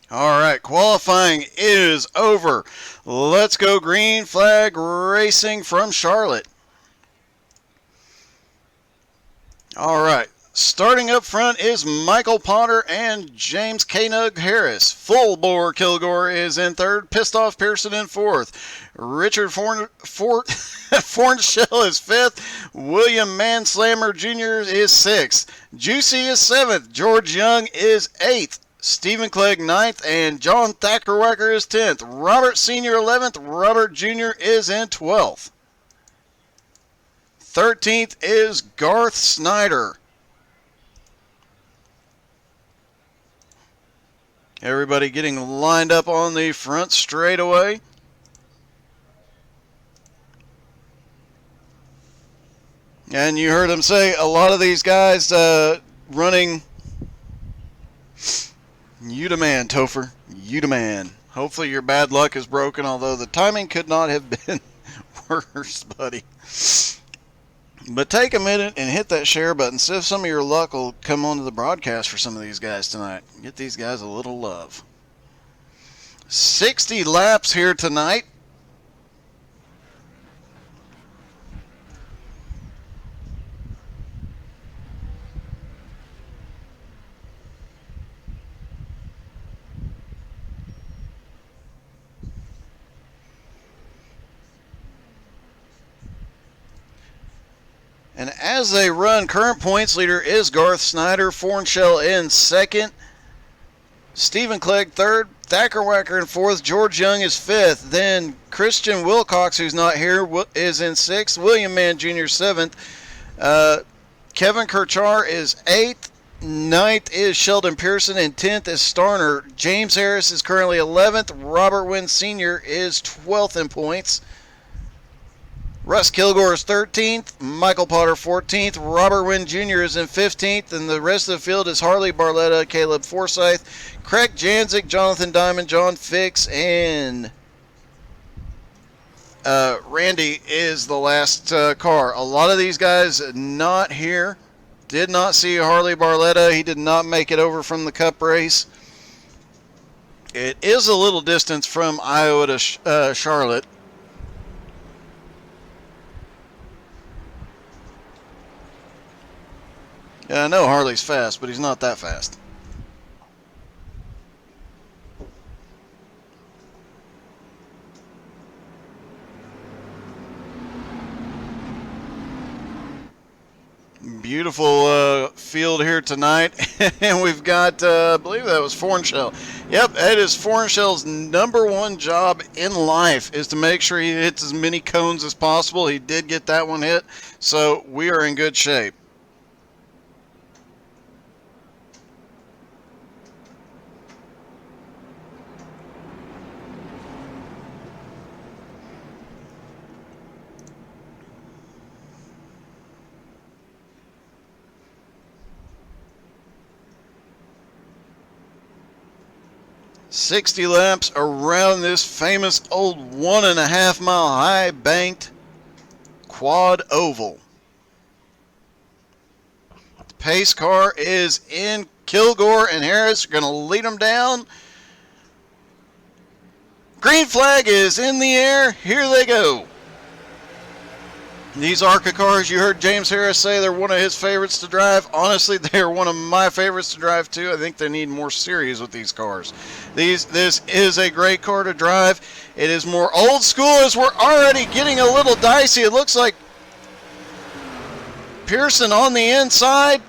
All right, qualifying is over. Let's go green flag racing from Charlotte. All right, starting up front is Michael Potter and James Knug Harris. Full bore Kilgore is in third. Pissed off Pearson in fourth. Richard Fornshell is fifth. William Manslammer Jr. is sixth. Juicy is seventh. George Young is eighth. Stephen Clegg 9th, and John Thackerwacker is 10th. Robert Sr. 11th. Robert Jr. is in 12th. 13th is Garth Snyder. Everybody getting lined up on the front straightaway. And you heard him say a lot of these guys running. You demand, Topher. You demand. Hopefully your bad luck is broken, although the timing could not have been worse, buddy. But take a minute and hit that share button. See if some of your luck will come onto the broadcast for some of these guys tonight. Get these guys a little love. 60 laps here tonight. And as they run, current points leader is Garth Snyder. Fornshell in second. Stephen Clegg third. Thackerwacker in fourth. George Young is fifth. Then Christian Wilcox, who's not here, is in sixth. William Mann Jr. seventh. Kevin Kirchar is eighth. Ninth is Sheldon Pearson, and 10th is Starner. James Harris is currently 11th. Robert Wynn Sr. is 12th in points. Russ Kilgore is 13th, Michael Potter 14th, Robert Wynn Jr. is in 15th, and the rest of the field is Harley Barletta, Caleb Forsyth, Craig Janzik, Jonathan Diamond, John Fix, and Randy is the last car. A lot of these guys not here. Did not see Harley Barletta. He did not make it over from the Cup race. It is a little distance from Iowa to Charlotte. Yeah, I know Harley's fast, but he's not that fast. Beautiful field here tonight. And we've got, I believe that was Fornshell. Yep, that is Fornshell's number one job in life, is to make sure he hits as many cones as possible. He did get that one hit, so we are in good shape. "60 laps around this famous old 1.5 mile high banked quad oval. The pace car is in. Kilgore and Harris are going to lead them down. Green flag is in the air. Here they go. These ARCA cars, you heard James Harris say they're one of his favorites to drive. Honestly, they're one of my favorites to drive too. I think they need more series with these cars. This is a great car to drive. It is more old school as we're already getting a little dicey. It looks like Pearson on the inside.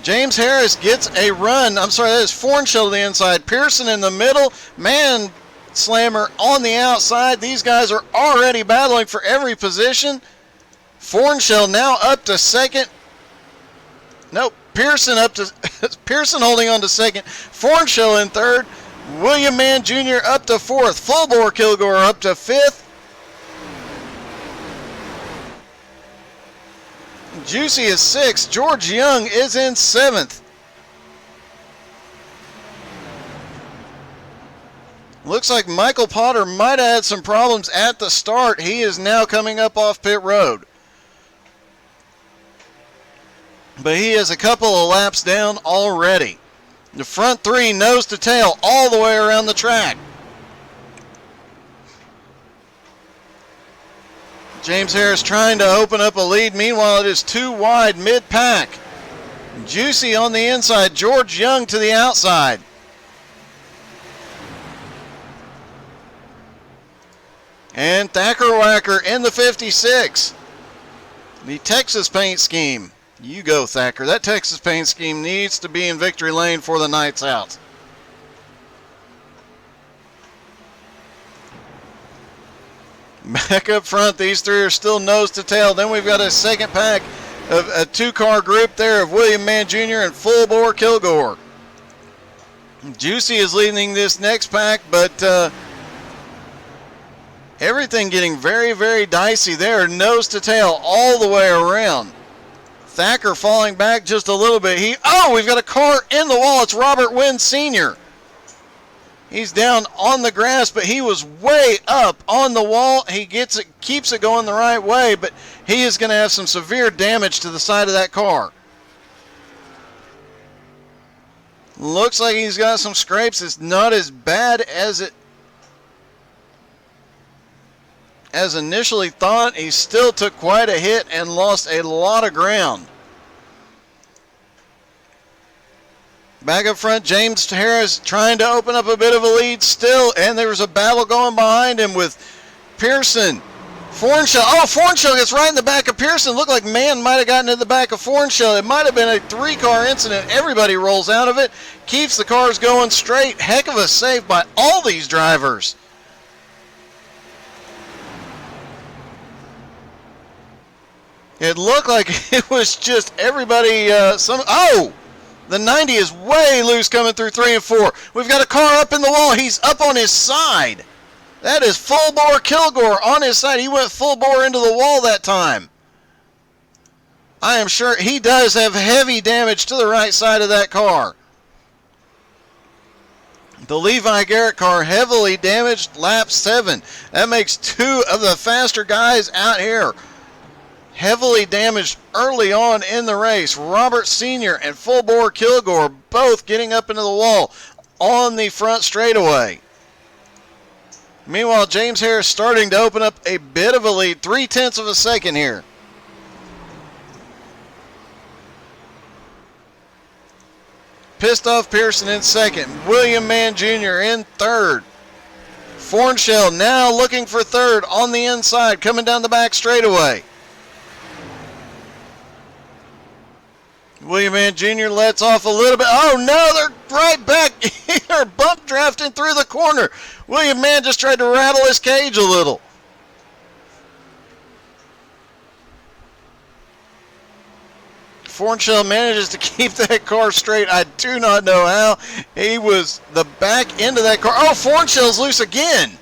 James Harris gets a run. I'm sorry, that is Fornshell to the inside. Pearson in the middle. Slammer on the outside. These guys are already battling for every position. Fornshell now up to second. Nope, Pearson up to Pearson holding on to second. Fornshell in third. William Mann Jr. up to fourth. Full bore Kilgore up to fifth. Juicy is sixth. George Young is in seventh. Looks like Michael Potter might have had some problems at the start. He is now coming up off pit road. But he is a couple of laps down already. The front three nose to tail all the way around the track. James Harris trying to open up a lead. Meanwhile, it is too wide mid-pack. Juicy on the inside. George Young to the outside. And Thacker Wacker in the 56. The Texas paint scheme. You go, Thacker. That Texas paint scheme needs to be in victory lane for the nights out. Back up front, these three are still nose to tail. Then we've got a second pack of a two-car group there of William Mann Jr. and Full Bore Kilgore. Juicy is leading this next pack, but everything getting very, very dicey there, nose to tail all the way around. Thacker falling back just a little bit. We've got a car in the wall. It's Robert Wynn Sr. He's down on the grass, but he was way up on the wall. He gets it, keeps it going the right way, but he is going to have some severe damage to the side of that car. Looks like he's got some scrapes. It's not as bad as initially thought. He still took quite a hit and lost a lot of ground. Back up front, James Harris trying to open up a bit of a lead still, and there was a battle going behind him with Pearson. Fornshell. Fornshell gets right in the back of Pearson. Looked like Mann might have gotten in the back of Fornshell. It might have been a three-car incident. Everybody rolls out of it, keeps the cars going straight. Heck of a save by all these drivers. It looked like it was just everybody. The 90 is way loose coming through 3 and 4. We've got a car up in the wall. He's up on his side. That is Full Bore Kilgore on his side. He went full bore into the wall that time. I am sure he does have heavy damage to the right side of that car. The Levi Garrett car heavily damaged, lap 7. That makes 2 of the faster guys out here heavily damaged early on in the race. Robert Sr. and Full Bore Kilgore both getting up into the wall on the front straightaway. Meanwhile, James Harris starting to open up a bit of a lead, 0.3 of a second here. Pissed off Pearson in second. William Mann Jr. in third. Fornshell now looking for third on the inside, coming down the back straightaway. William Mann Jr. lets off a little bit. Oh no, they're right back. They're bump drafting through the corner. William Mann just tried to rattle his cage a little. Fornshell manages to keep that car straight. I do not know how. He was the back end of that car. Fornshell's loose again.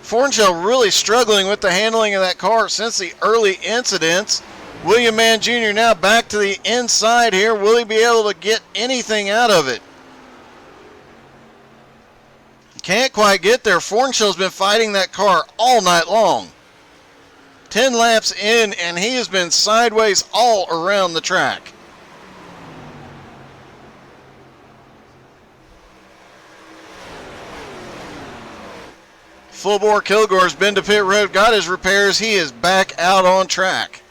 Fornshell really struggling with the handling of that car since the early incidents. William Mann Jr. now back to the inside here. Will he be able to get anything out of it? Can't quite get there. Fornshell's been fighting that car all night long. 10 laps in, and he has been sideways all around the track. Full Bore Kilgore's been to pit road, got his repairs. He is back out on track.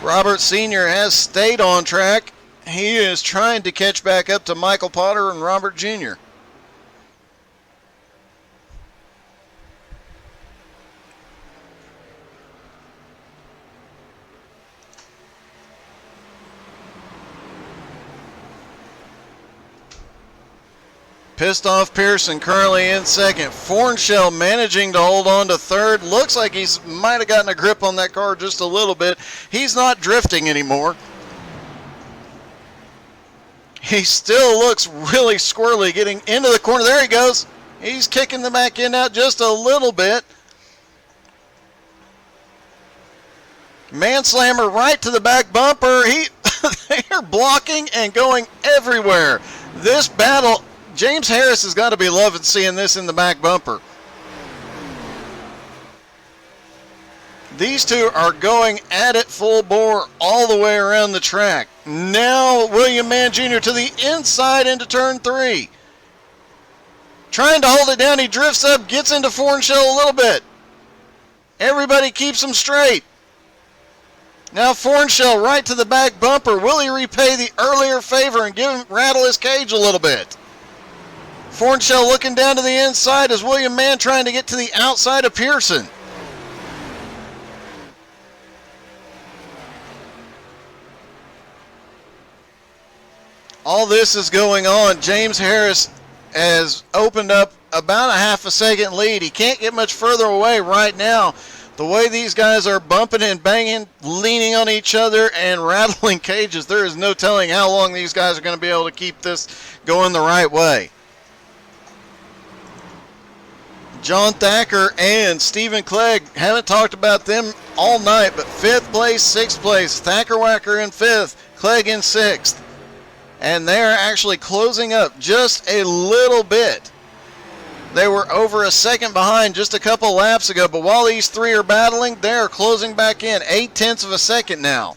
Robert Sr. has stayed on track. He is trying to catch back up to Michael Potter and Robert Jr. Pissed off Pearson currently in second. Fornshell managing to hold on to third. Looks like he's might have gotten a grip on that car just a little bit. He's not drifting anymore. He still looks really squirrely getting into the corner. There he goes. He's kicking the back end out just a little bit. Man-slammer right to the back bumper. They're blocking and going everywhere. This battle, James Harris has got to be loving seeing this in the back bumper. These two are going at it full bore all the way around the track. Now William Mann Jr. to the inside into turn 3. Trying to hold it down, he drifts up, gets into Fornshell a little bit. Everybody keeps him straight. Now Fornshell right to the back bumper. Will he repay the earlier favor and rattle his cage a little bit? Fornshell looking down to the inside as William Mann trying to get to the outside of Pearson. All this is going on. James Harris has opened up about a half a second lead. He can't get much further away right now. The way these guys are bumping and banging, leaning on each other and rattling cages, there is no telling how long these guys are going to be able to keep this going the right way. John Thacker and Stephen Clegg, haven't talked about them all night, but 5th place, 6th place. Thackerwacker in 5th, Clegg in 6th. And they're actually closing up just a little bit. They were over a second behind just a couple laps ago, but while these three are battling, they're closing back in 0.8 of a second now.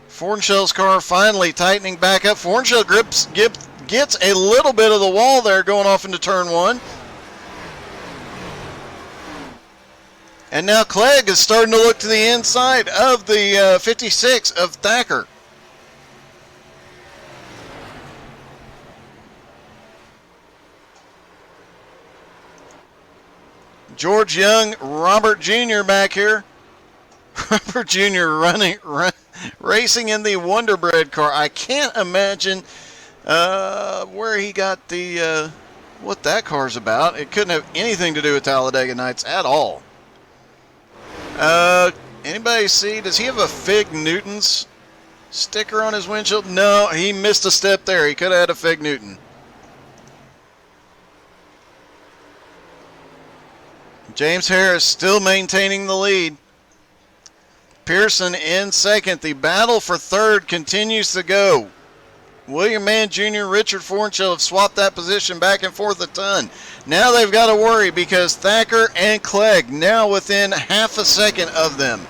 Fornshell's car finally tightening back up. Fornshell gets a little bit of the wall there going off into turn 1. And now Clegg is starting to look to the inside of the 56 of Thacker. George Young, Robert Jr. back here. Robert Jr. racing in the Wonder Bread car. I can't imagine where he got the what that car's about. It couldn't have anything to do with Talladega Nights at all. Anybody see? Does he have a Fig Newton's sticker on his windshield? No, he missed a step there. He could have had a Fig Newton. James Harris still maintaining the lead. Pearson in 2nd. The battle for 3rd continues to go. William Mann Jr., Richard Fornshell have swapped that position back and forth a ton. Now they've got to worry because Thacker and Clegg now within half a second of them.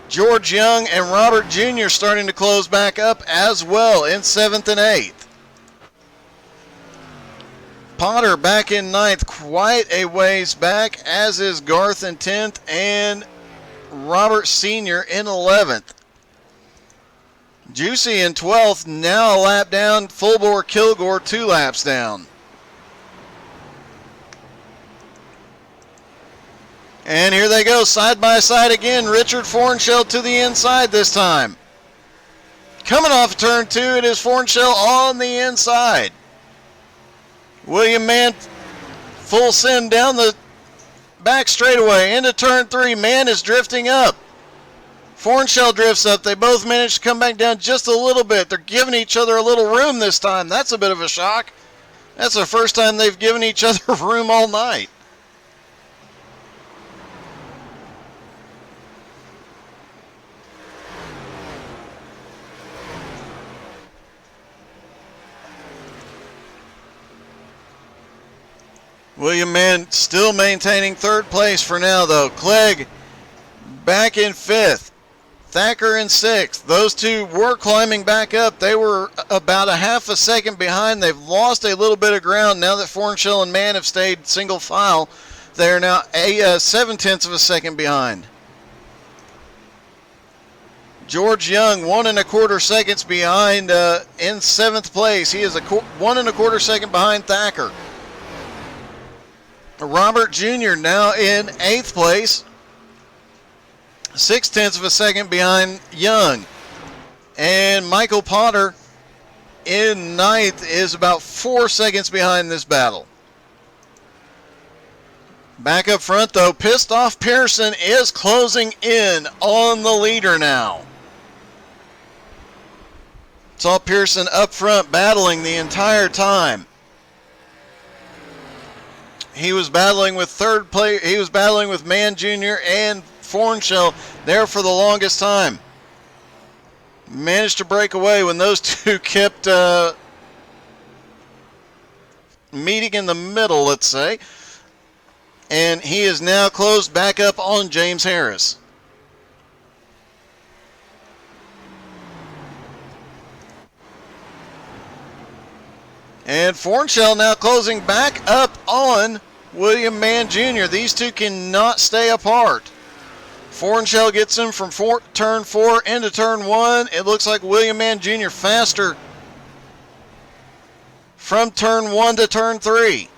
George Young and Robert Jr. starting to close back up as well in 7th and 8th. Potter back in 9th, quite a ways back, as is Garth in 10th and Robert Sr. in 11th. Juicy in 12th, now a lap down. Fullbore Kilgore 2 laps down. And here they go, side by side again. Richard Fornshell to the inside this time. Coming off turn 2, it is Fornshell on the inside. William Mann full send down the back straightaway into turn 3. Mann is drifting up. Fornshell drifts up. They both managed to come back down just a little bit. They're giving each other a little room this time. That's a bit of a shock. That's the first time they've given each other room all night. William Mann still maintaining 3rd place for now, though. Clegg back in 5th. Thacker in 6th. Those two were climbing back up. They were about a half a second behind. They've lost a little bit of ground now that Fornshell and Mann have stayed single file. They're now 0.7 of a second behind. George Young, 1 1/4 seconds behind in 7th place. He is 1 1/4 second behind Thacker. Robert Jr. now in 8th place. 0.6 of a second behind Young. And Michael Potter in 9th is about 4 seconds behind this battle. Back up front, though, pissed off Pearson is closing in on the leader now. Saw Pearson up front battling the entire time. He was battling with 3rd place. He was battling with Mann Jr. and Fornshell there for the longest time. Managed to break away when those two kept meeting in the middle, let's say. And he is now closed back up on James Harris. And Fornshell now closing back up on William Mann Jr. These two cannot stay apart. Fornshell gets him from turn 4 into turn 1. It looks like William Mann Jr. faster from turn 1 to turn 3.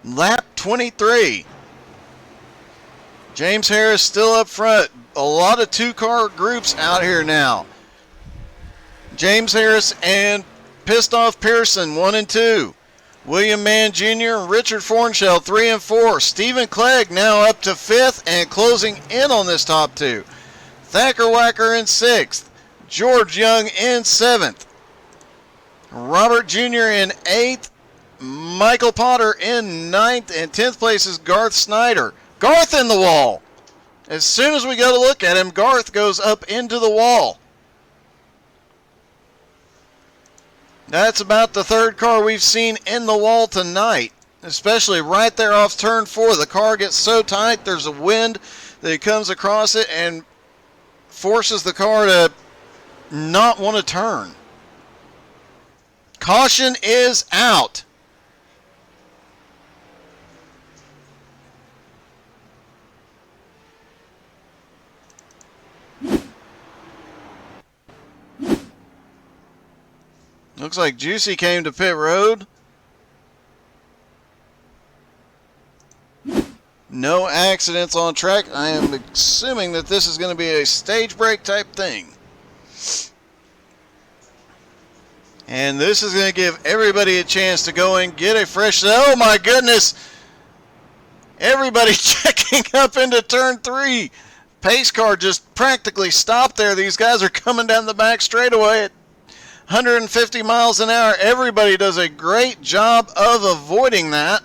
Lap 23. James Harris still up front. A lot of two-car groups out here now. James Harris and Pissed Off Pearson, 1 and 2. William Mann Jr. and Richard Fornshell, 3 and 4. Stephen Clegg now up to 5th and closing in on this top 2. Thacker Wacker in 6th. George Young in 7th. Robert Jr. in 8th. Michael Potter in 9th. And 10th place is Garth Snyder. Garth in the wall. As soon as we go to look at him, Garth goes up into the wall. That's about the third car we've seen in the wall tonight, especially right there off turn 4. The car gets so tight, there's a wind that comes across it and forces the car to not want to turn. Caution is out. Looks like Juicy came to pit road. No accidents on track. I am assuming that this is going to be a stage break type thing. And this is going to give everybody a chance to go and get a fresh... Oh my goodness! Everybody checking up into turn 3. Pace car just practically stopped there. These guys are coming down the back straightaway at 150 miles an hour. Everybody does a great job of avoiding that.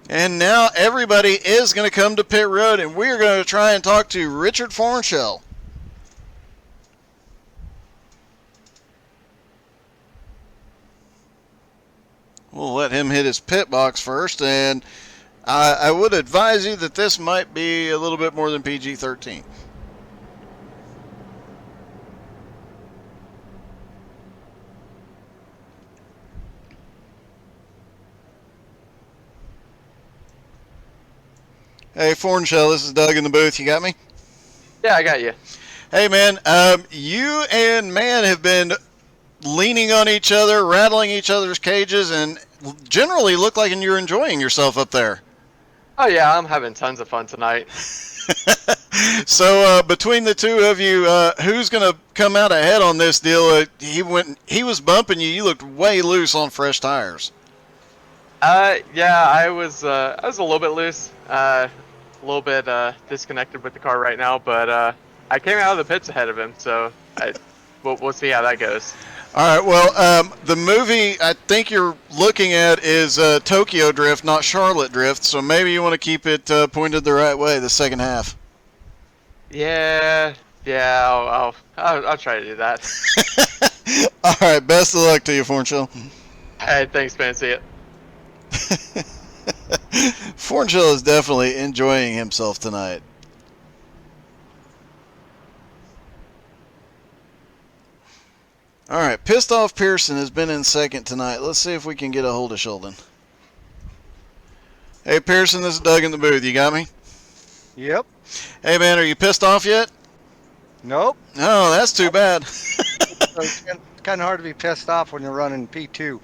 And now everybody is going to come to pit road, and we're going to try and talk to Richard Fornshell. We'll let him hit his pit box first, and I would advise you that this might be a little bit more than PG-13. Hey, Fornshell, this is Doug in the booth. You got me? Yeah, I got you. Hey, man, you and Mann have been leaning on each other, rattling each other's cages, and generally look like you're enjoying yourself up there. Oh, yeah, I'm having tons of fun tonight. So, between the two of you, who's going to come out ahead on this deal? He was bumping you. You looked way loose on fresh tires. Yeah, I was a little bit loose. A little bit disconnected with the car right now, but I came out of the pits ahead of him, so we'll see how that goes. All right, well, the movie I think you're looking at is Tokyo Drift, not Charlotte Drift, so maybe you want to keep it pointed the right way the second half. Yeah, I'll try to do that. All right, best of luck to you, Fornshell. Hey, thanks, man. See ya. Fornshell is definitely enjoying himself tonight. All right, Pissed Off Pearson has been in second tonight. Let's see if we can get a hold of Sheldon. Hey, Pearson, this is Doug in the booth. You got me? Yep. Hey, man, are you pissed off yet? Nope. Oh, that's too bad. It's kind of hard to be pissed off when you're running P2.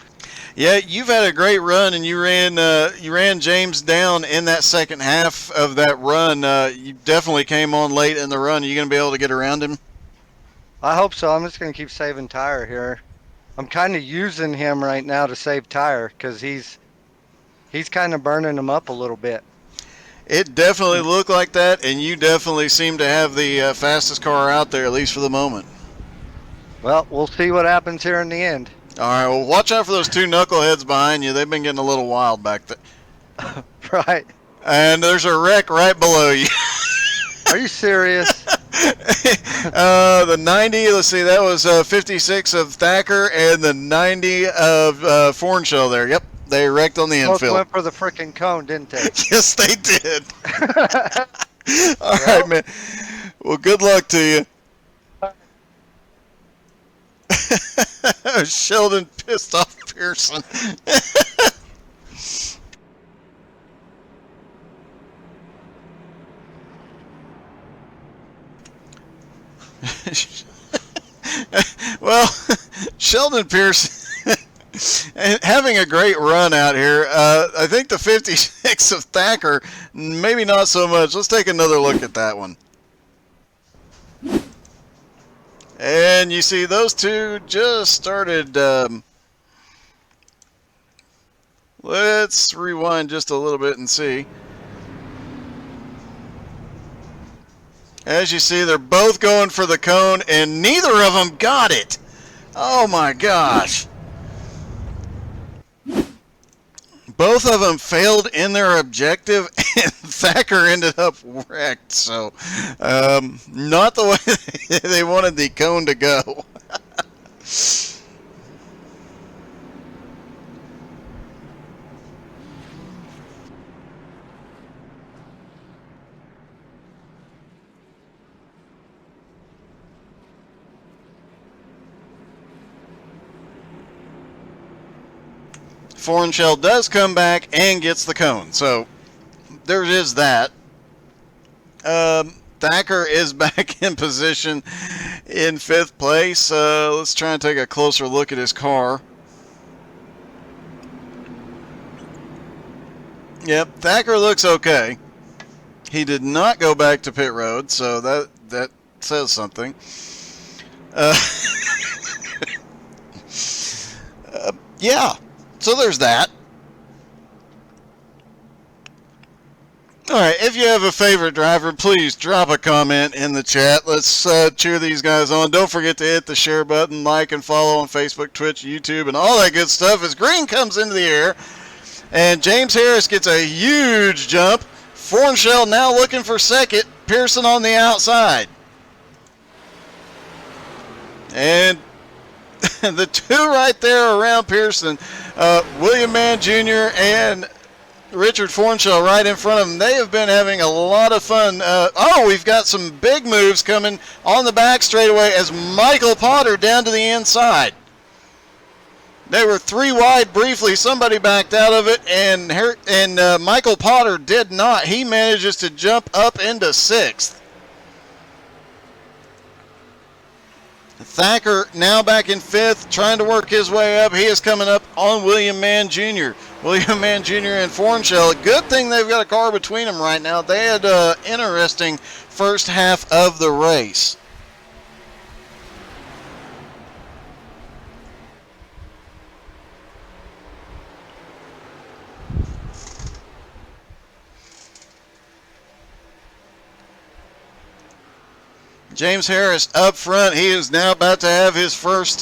Yeah, you've had a great run, and you ran James down in that second half of that run. You definitely came on late in the run. Are you going to be able to get around him? I hope so. I'm just going to keep saving tire here. I'm kind of using him right now to save tire because he's kind of burning him up a little bit. It definitely looked like that, and you definitely seem to have the fastest car out there, at least for the moment. Well, we'll see what happens here in the end. All right, well, watch out for those two knuckleheads behind you. They've been getting a little wild back there. Right. And there's a wreck right below you. Are you serious? The 90, let's see, that was 56 of Thacker and the 90 of Fornshell there. Yep, they wrecked on the Both infield. went for the freaking cone, didn't they? Yes, they did. All Well. right, man. Well, good luck to you. Sheldon pissed off Pearson. Well, Sheldon Pearson having a great run out here. I think the 56 of Thacker, maybe not so much. Let's take another look at that one. And you see those two just started. Let's rewind just a little bit and see. As you see, they're both going for the cone, and neither of them got it. Oh my gosh. Both of them failed in their objective, and Thacker ended up wrecked. So, not the way they wanted the cone to go. Fornshell does come back and gets the cone. So there is that. Thacker is back in position in 5th place. Let's try and take a closer look at his car. Yep, Thacker looks okay. He did not go back to pit road, so that says something. Yeah. So there's that. All right, if you have a favorite driver, please drop a comment in the chat. Let's cheer these guys on. Don't forget to hit the share button, like and follow on Facebook, Twitch, YouTube, and all that good stuff as green comes into the air. And James Harris gets a huge jump. Fornshell now looking for second. Pearson on the outside. And the two right there around Pearson, William Mann Jr. and Richard Fornshell right in front of them. They have been having a lot of fun. We've got some big moves coming on the back straightaway as Michael Potter down to the inside. They were 3 wide briefly. Somebody backed out of it, and Michael Potter did not. He manages to jump up into 6th. Thacker now back in 5th, trying to work his way up. He is coming up on William Mann Jr. William Mann Jr. and Fornshell. Good thing they've got a car between them right now. They had an interesting first half of the race. James Harris up front. He is now about to have his first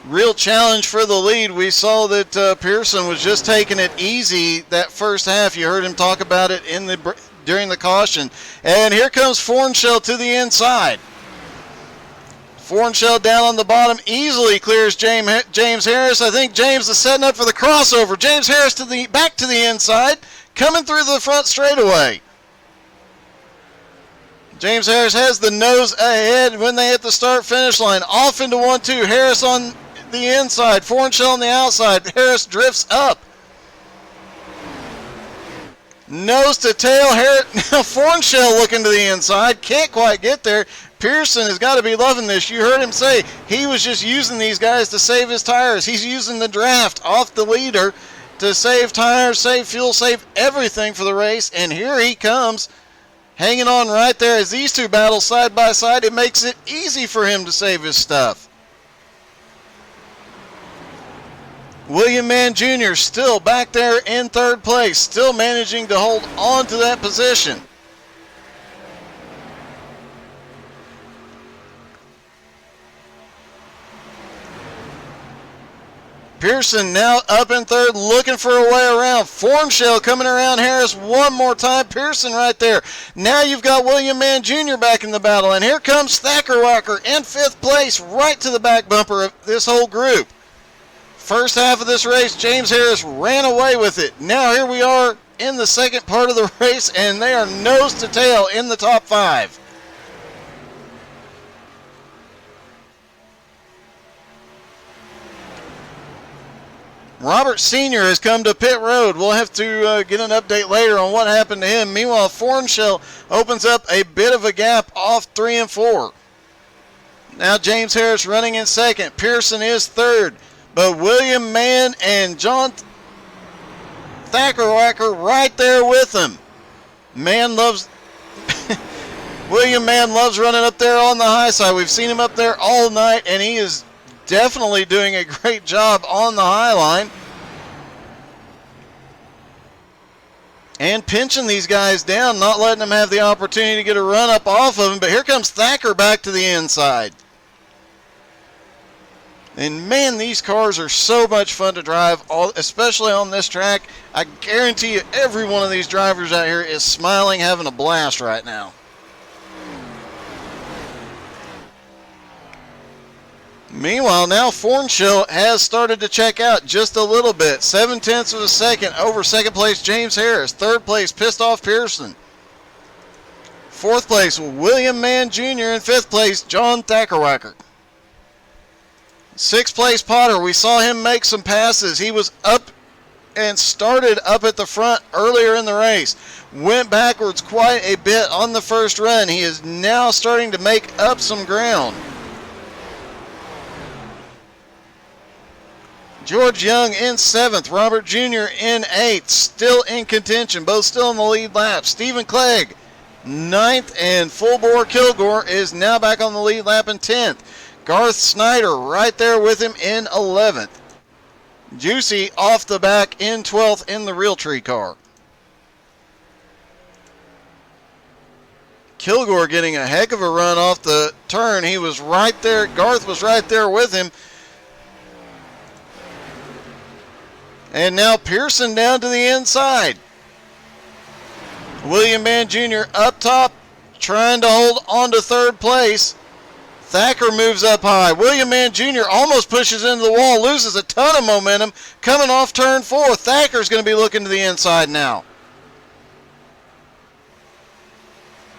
real challenge for the lead. We saw that Pearson was just taking it easy that first half. You heard him talk about it during the caution. And here comes Fornshell to the inside. Fornshell down on the bottom easily clears James Harris. I think James is setting up for the crossover. James Harris back to the inside, coming through the front straightaway. James Harris has the nose ahead when they hit the start-finish line. Off into 1-2. Harris on the inside. Fornshell on the outside. Harris drifts up. Nose to tail. Now Fornshell looking to the inside. Can't quite get there. Pearson has got to be loving this. You heard him say he was just using these guys to save his tires. He's using the draft off the leader to save tires, save fuel, save everything for the race. And here he comes. Hanging on right there as these two battle side by side. It makes it easy for him to save his stuff. William Mann Jr. still back there in 3rd place, still managing to hold on to that position. Pearson now up in third, looking for a way around. Fornshell coming around Harris one more time. Pearson right there. Now you've got William Mann Jr. back in the battle, and here comes Thackerwacker in 5th place, right to the back bumper of this whole group. First half of this race, James Harris ran away with it. Now here we are in the second part of the race, and they are nose to tail in the top 5. Robert Sr. has come to pit road. We'll have to get an update later on what happened to him. Meanwhile, Fornshell opens up a bit of a gap off 3 and 4. Now James Harris running in second. Pearson is third. But William Mann and John Thackerwacker right there with him. William Mann loves running up there on the high side. We've seen him up there all night, and he is definitely doing a great job on the high line. And pinching these guys down, not letting them have the opportunity to get a run up off of them. But here comes Thacker back to the inside. And man, these cars are so much fun to drive, especially on this track. I guarantee you every one of these drivers out here is smiling, having a blast right now. Meanwhile, now Fornshell has started to check out just a little bit. 0.7 of a second over second place James Harris. Third place pissed off Pearson. Fourth place William Mann Jr. And fifth place John Thackerwacker. Sixth place Potter. We saw him make some passes. He was up and started up at the front earlier in the race. Went backwards quite a bit on the first run. He is now starting to make up some ground. George Young in 7th, Robert Jr. in 8th, still in contention, both still in the lead lap. Stephen Clegg, 9th, and Full Bore Kilgore is now back on the lead lap in 10th. Garth Snyder right there with him in 11th. Juicy off the back in 12th in the Realtree car. Kilgore getting a heck of a run off the turn. He was right there. Garth was right there with him. And now Pearson down to the inside. William Mann Jr. up top, trying to hold on to third place. Thacker moves up high. William Mann Jr. almost pushes into the wall, loses a ton of momentum coming off turn 4. Thacker's going to be looking to the inside now.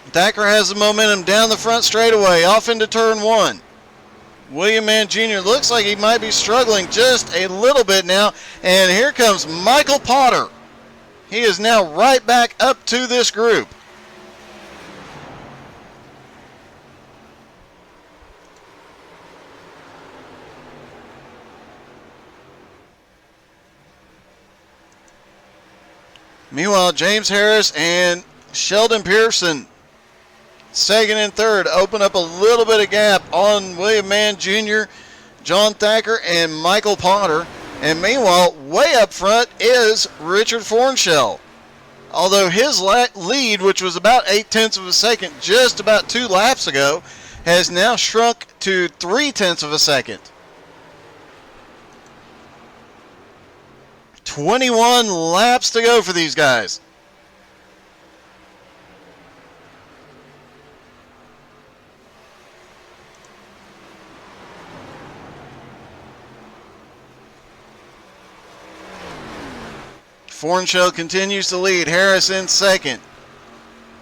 Thacker has the momentum down the front straightaway, off into turn 1. William Mann Jr. looks like he might be struggling just a little bit now. And here comes Michael Potter. He is now right back up to this group. Meanwhile, James Harris and Sheldon Pearson, second and third, open up a little bit of gap on William Mann Jr., John Thacker, and Michael Potter. And meanwhile, way up front is Richard Fornshell. Although his lead, which was about 0.8 of a second just about 2 laps ago, has now shrunk to 0.3 of a second. 21 laps to go for these guys. Fornshell continues to lead. Harris in second.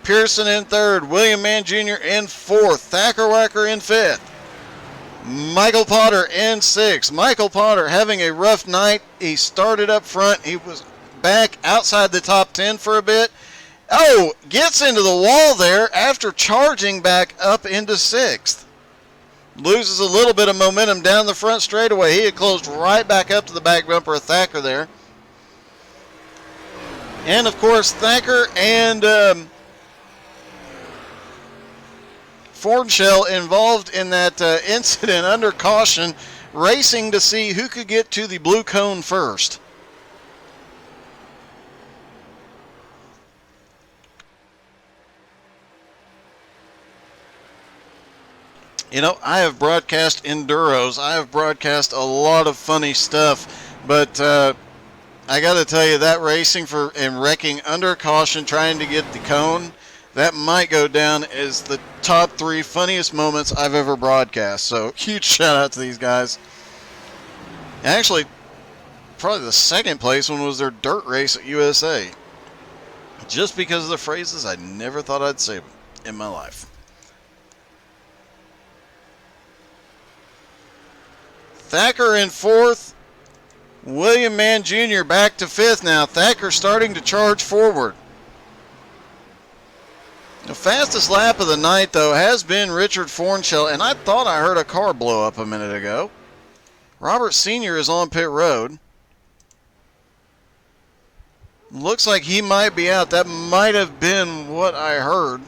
Pearson in third. William Mann Jr. in fourth. Thackerwacker in fifth. Michael Potter in sixth. Michael Potter having a rough night. He started up front. He was back outside the top 10 for a bit. Oh, gets into the wall there after charging back up into sixth. Loses a little bit of momentum down the front straightaway. He had closed right back up to the back bumper of Thacker there. And, of course, Thacker and Fornshell involved in that incident under caution, racing to see who could get to the blue cone first. You know, I have broadcast enduros. I have broadcast a lot of funny stuff But I got to tell you, that racing and wrecking under caution, trying to get the cone, that might go down as the top 3 funniest moments I've ever broadcast. So huge shout out to these guys. Actually, probably the second place one was their dirt race at USA. Just because of the phrases I never thought I'd say in my life. Thacker in 4th. William Mann Jr. back to 5th now. Thacker starting to charge forward. The fastest lap of the night, though, has been Richard Fornshell, and I thought I heard a car blow up a minute ago. Robert Sr. is on pit road. Looks like he might be out. That might have been what I heard.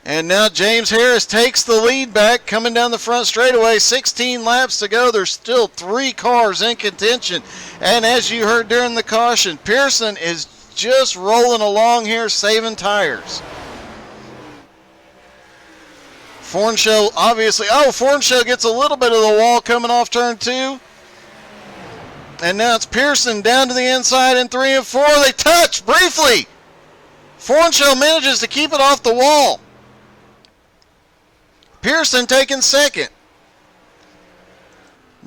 And now James Harris takes the lead back, coming down the front straightaway. 16 laps to go. There's still 3 cars in contention. And as you heard during the caution, Pearson is just rolling along here, saving tires. Fornshell, obviously. Oh, Fornshell gets a little bit of the wall coming off turn 2. And now it's Pearson down to the inside in 3 and 4. They touch briefly. Fornshell manages to keep it off the wall. Pearson taking 2nd.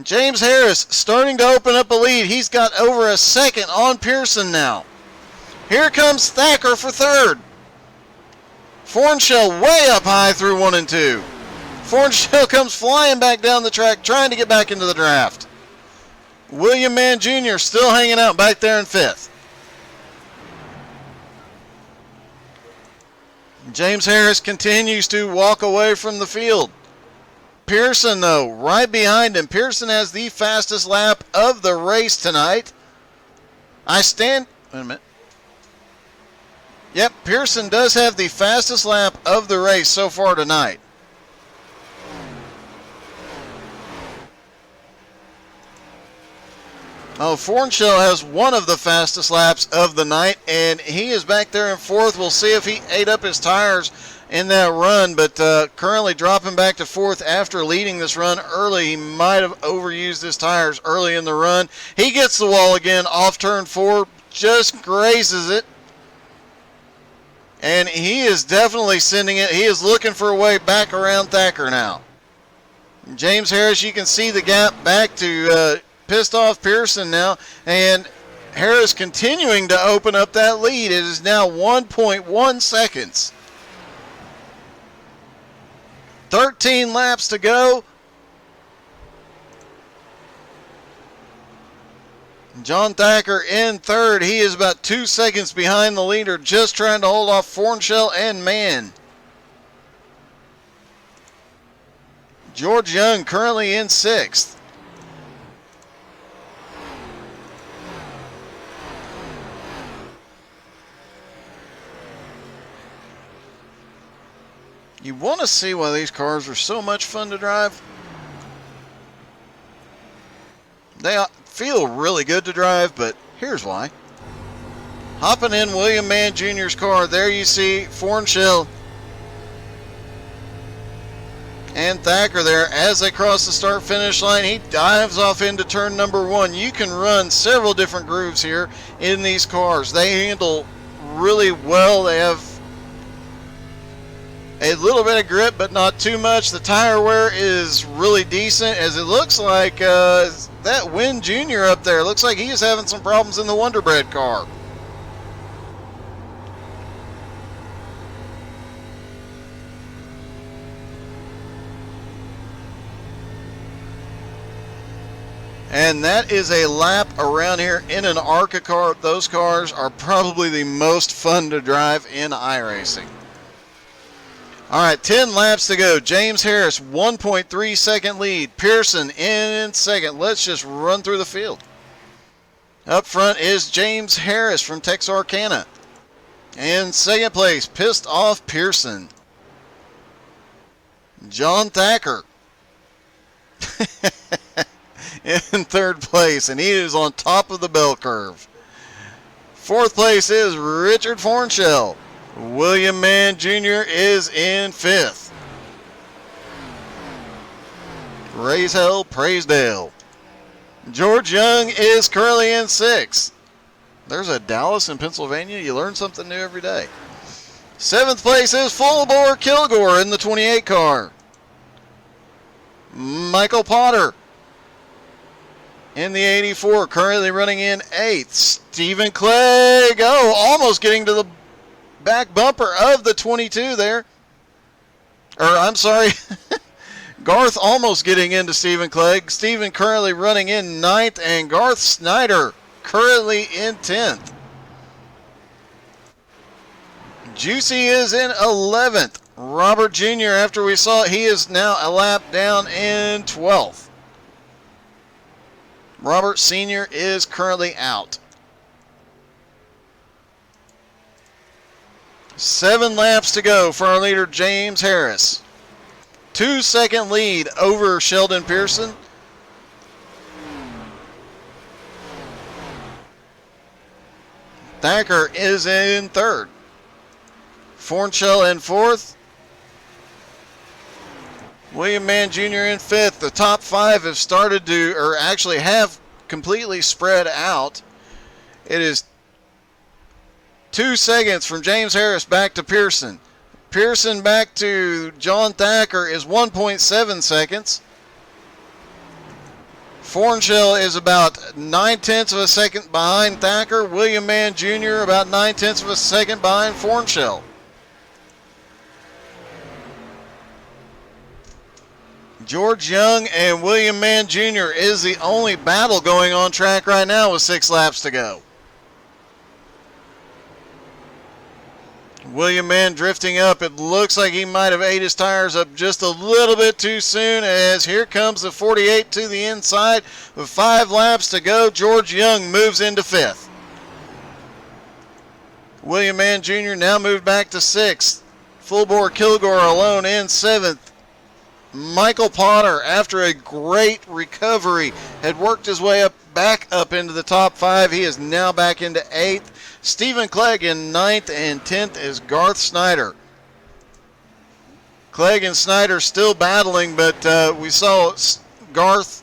James Harris starting to open up a lead. He's got over a 2nd on Pearson now. Here comes Thacker for 3rd. Fornshell way up high through 1 and 2. Fornshell comes flying back down the track, trying to get back into the draft. William Mann Jr. still hanging out back there in 5th. James Harris continues to walk away from the field. Pearson, though, right behind him. Pearson has the fastest lap of the race tonight. Wait a minute. Yep, Pearson does have the fastest lap of the race so far tonight. Oh, Fornshell has one of the fastest laps of the night, and he is back there in 4th. We'll see if he ate up his tires in that run, but currently dropping back to 4th after leading this run early. He might have overused his tires early in the run. He gets the wall again off turn 4, just grazes it. And he is definitely sending it. He is looking for a way back around Thacker now. James Harris, you can see the gap back to pissed off Pearson now, and Harris continuing to open up that lead. It is now 1.1 seconds. 13 laps to go. John Thacker in 3rd. He is about 2 seconds behind the leader, just trying to hold off Fornshell and Mann. George Young currently in 6th. You want to see why these cars are so much fun to drive? They feel really good to drive, but here's why. Hopping in William Mann Jr.'s car, there you see Fornshell and Thacker there. As they cross the start-finish line, he dives off into turn number 1. You can run several different grooves here in these cars. They handle really well. They have a little bit of grip, but not too much. The tire wear is really decent, as it looks like that Wynn Jr. up there, looks like he is having some problems in the Wonder Bread car. And that is a lap around here in an ARCA car. Those cars are probably the most fun to drive in iRacing. All right, 10 laps to go. James Harris, 1.3 second lead. Pearson in 2nd. Let's just run through the field. Up front is James Harris from Texarkana. In 2nd place, pissed off Pearson. John Thacker in 3rd place, and he is on top of the bell curve. 4th place is Richard Fornshell. William Mann Jr. is in 5th. Raise hell, praise Dale. George Young is currently in 6th. There's a Dallas in Pennsylvania. You learn something new every day. 7th place is Full Bore Kilgore in the 28 car. Michael Potter in the 84, currently running in 8th. Stephen Clegg, almost getting to the back bumper of the 22 there. Or, I'm sorry, Garth almost getting into Stephen Clegg. Stephen currently running in 9th, and Garth Snyder currently in 10th. Juicy is in 11th. Robert Jr., after we saw it, he is now a lap down in 12th. Robert Sr. is currently out. 7 laps to go for our leader, James Harris. 2-second lead over Sheldon Pearson. Thacker is in 3rd. Fornshell in 4th. William Mann Jr. in 5th. The top 5 have started to, or actually have completely spread out. It is 2 seconds from James Harris back to Pearson. Pearson back to John Thacker is 1.7 seconds. Fornshell is about 9/10 of a second behind Thacker. William Mann Jr. about 9/10 of a second behind Fornshell. George Young and William Mann Jr. is the only battle going on track right now with 6 laps to go. William Mann drifting up. It looks like he might have ate his tires up just a little bit too soon, as here comes the 48 to the inside. With 5 laps to go, George Young moves into 5th. William Mann Jr. now moved back to 6th. Full Bore Kilgore alone in 7th. Michael Potter, after a great recovery, had worked his way back up into the top 5. He is now back into 8th. Stephen Clegg in 9th, and 10th is Garth Snyder. Clegg and Snyder still battling, but we saw Garth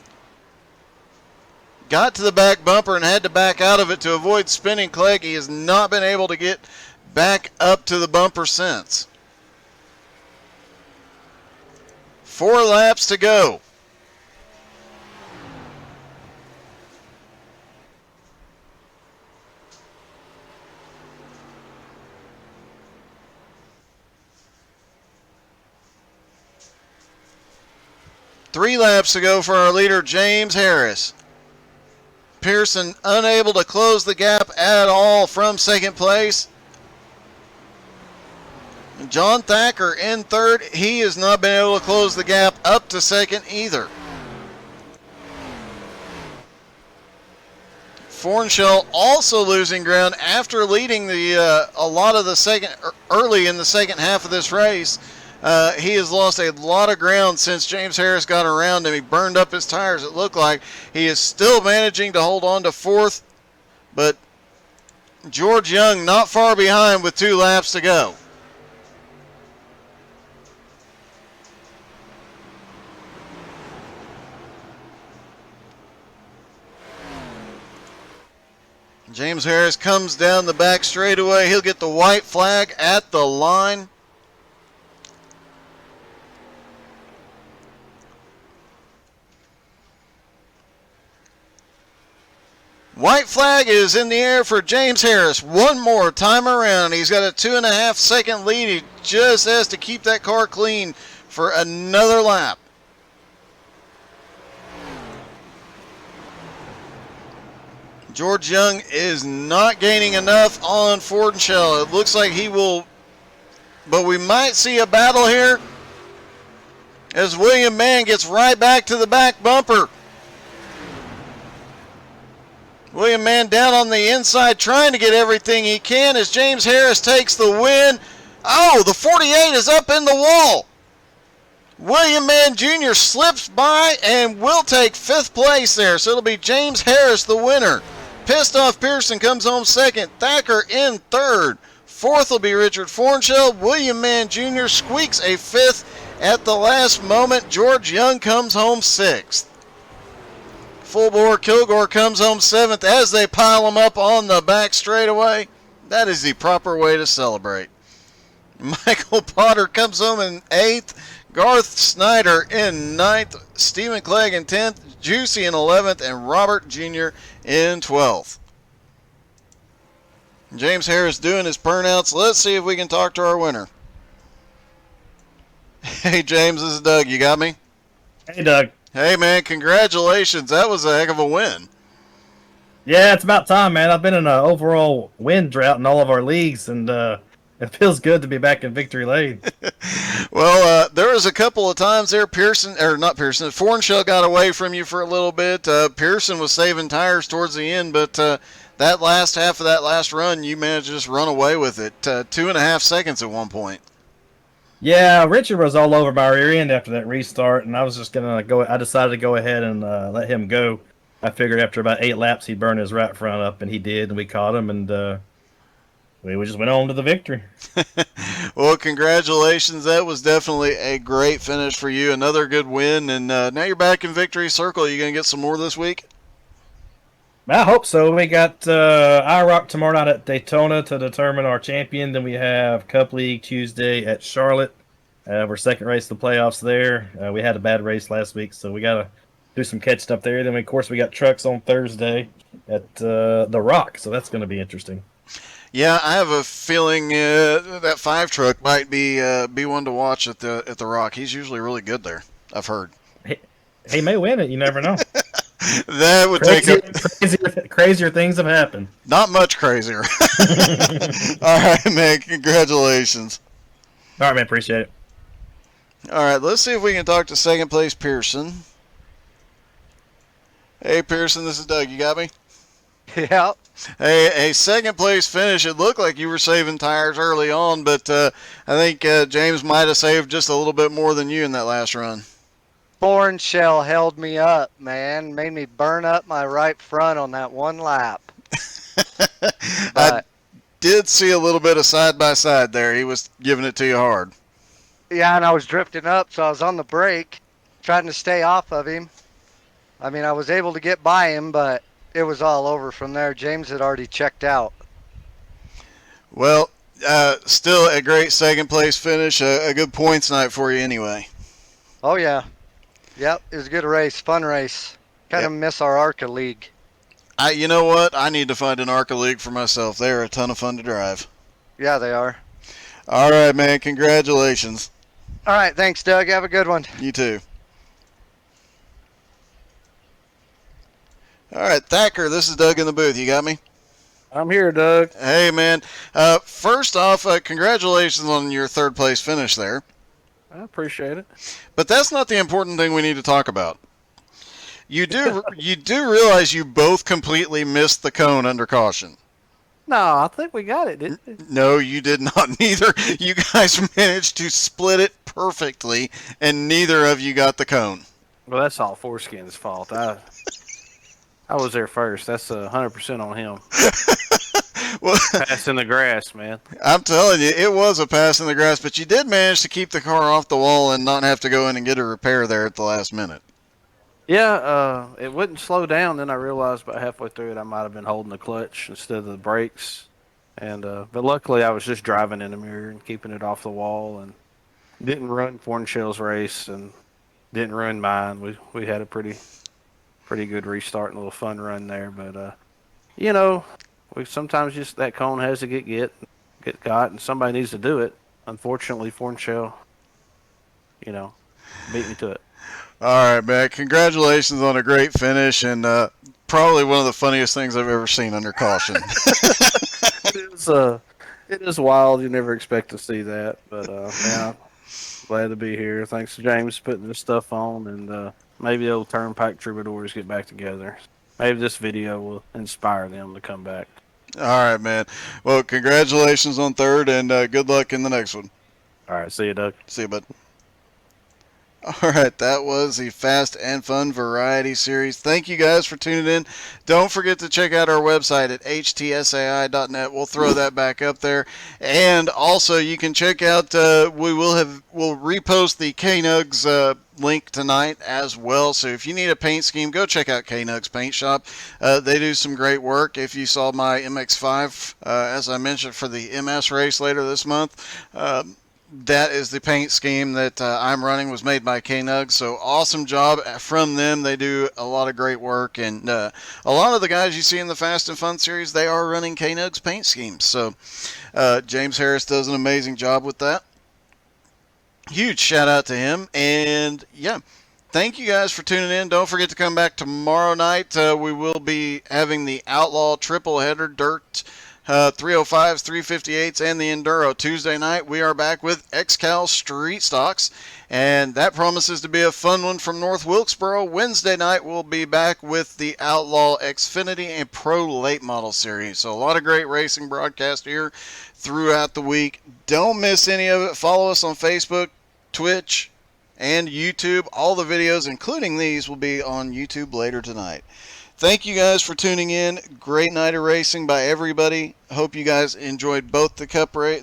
got to the back bumper and had to back out of it to avoid spinning Clegg. He has not been able to get back up to the bumper since. 4 laps to go. Three laps to go for our leader, James Harris. Pearson unable to close the gap at all from second place. John Thacker in 3rd. He has not been able to close the gap up to 2nd either. Fornshell also losing ground after leading a lot of the early in the second half of this race. He has lost a lot of ground since James Harris got around him. He burned up his tires, it looked like. He is still managing to hold on to 4th, but George Young not far behind with 2 laps to go. James Harris comes down the back straightaway. He'll get the white flag at the line. White flag is in the air for James Harris. One more time around. He's got a 2.5 second lead. He just has to keep that car clean for another lap. George Young is not gaining enough on Fornshell. It looks like he will, but we might see a battle here as William Mann gets right back to the back bumper. William Mann down on the inside trying to get everything he can as James Harris takes the win. Oh, the 48 is up in the wall. William Mann Jr. slips by and will take 5th place there. So it'll be James Harris the winner. Pissed Off Pearson comes home 2nd. Thacker in 3rd. Fourth will be Richard Fornshell. William Mann Jr. squeaks a fifth at the last moment. George Young comes home sixth. Full bore Kilgore comes home seventh as they pile him up on the back straightaway. That is the proper way to celebrate. Michael Potter comes home in eighth. Garth Snyder in ninth. Stephen Clegg in 10th. Juicy in 11th. And Robert Jr. in 12th. James Harris doing his burnouts. Let's see if we can talk to our winner. Hey, James, this is Doug. You got me? Hey, Doug. Hey, man, congratulations. That was a heck of a win. Yeah, it's about time, man. I've been in an overall win drought in all of our leagues, and it feels good to be back in victory lane. Well, there was a couple of times there Fornshell got away from you for a little bit. Pearson was saving tires towards the end, but that last half of that last run, you managed to just run away with it. 2.5 seconds at one point. Yeah, Richard was all over my rear end after that restart, and I was just gonna go. I decided to go ahead and let him go. I figured after about 8 laps he'd burn his right front up, and he did, and we caught him, and we just went on to the victory. Well, congratulations. That was definitely a great finish for you. Another good win, and now you're back in victory circle. Are you going to get some more this week? I hope so. We got iRock tomorrow night at Daytona to determine our champion. Then we have Cup League Tuesday at Charlotte. We're second race of the playoffs there. We had a bad race last week, so we got to do some catching up there. Then, of course, we got trucks on Thursday at The Rock, so that's going to be interesting. Yeah, I have a feeling that 5 truck might be one to watch at the Rock. He's usually really good there, I've heard. He may win it. You never know. That would crazier things have happened. Not much crazier. All right, man. Congratulations. All right, man. Appreciate it. All right, let's see if we can talk to second place Pearson. Hey, Pearson, this is Doug. You got me? Yeah. Hey, a second place finish. It looked like you were saving tires early on, but I think James might have saved just a little bit more than you in that last run. Fornshell held me up, man. Made me burn up my right front on that one lap. I did see a little bit of side-by-side there. He was giving it to you hard. Yeah, and I was drifting up, so I was on the brake, trying to stay off of him. I mean, I was able to get by him, but it was all over from there. James had already checked out. Well, still a great second place finish. A good points night for you anyway. Oh, yeah. Yep, it was a good race, fun race. Kind of miss our ARCA league. You know what? I need to find an ARCA league for myself. They're a ton of fun to drive. Yeah, they are. All right, man. Congratulations. All right, thanks, Doug. Have a good one. You too. All right, Thacker, this is Doug in the booth. You got me? I'm here, Doug. Hey, man. First off, congratulations on your third place finish there. I appreciate it. But that's not the important thing we need to talk about. You do realize you both completely missed the cone under caution. No, I think we got it, didn't we? No, you did not. Neither. You guys managed to split it perfectly, and neither of you got the cone. Well, that's all Foreskin's fault. I was there first. That's 100% on him. Well, pass in the grass, man. I'm telling you, it was a pass in the grass, but you did manage to keep the car off the wall and not have to go in and get a repair there at the last minute. Yeah, it wouldn't slow down. Then I realized about halfway through it, I might have been holding the clutch instead of the brakes. And but luckily, I was just driving in the mirror and keeping it off the wall, and didn't run Fornshell's race and didn't ruin mine. We had a pretty good restart and a little fun run there. But you know, we sometimes just that cone has to get got, and somebody needs to do it. Unfortunately, Fornshell, beat me to it. All right, man. Congratulations on a great finish, and probably one of the funniest things I've ever seen under caution. It is wild. You never expect to see that, but yeah, glad to be here. Thanks to James putting this stuff on, and maybe the old Turnpike Troubadours get back together. Maybe this video will inspire them to come back. All right, man. Well, congratulations on third, and good luck in the next one. All right, see you, Doug. See you, bud. All right, that was the Fast and Fun Variety Series. Thank you guys for tuning in. Don't forget to check out our website at htsai.net. We'll throw that back up there, and also you can check out. We'll repost the KNugs link tonight as well. So if you need a paint scheme, go check out KNugs Paint Shop. They do some great work. If you saw my MX5, as I mentioned, for the MS race later this month. That is the paint scheme that I'm running, was made by KNugs. So awesome job from them. They do a lot of great work, and a lot of the guys you see in the Fast and Fun series, they are running KNugs paint schemes. So James Harris does an amazing job with that. Huge shout out to him, and yeah. Thank you guys for tuning in. Don't forget to come back tomorrow night. We will be having the Outlaw triple header dirt 305s, 358s, and the Enduro. Tuesday night, we are back with XCal Street Stocks, and that promises to be a fun one from North Wilkesboro. Wednesday night, we'll be back with the Outlaw Xfinity and Pro Late Model Series. So a lot of great racing broadcast here throughout the week. Don't miss any of it. Follow us on Facebook, Twitch, and YouTube. All the videos, including these, will be on YouTube later tonight. Thank you guys for tuning in. Great night of racing by everybody. Hope you guys enjoyed both the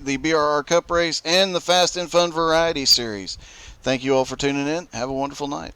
the BRR Cup race and the Fast and Fun Variety Series. Thank you all for tuning in. Have a wonderful night.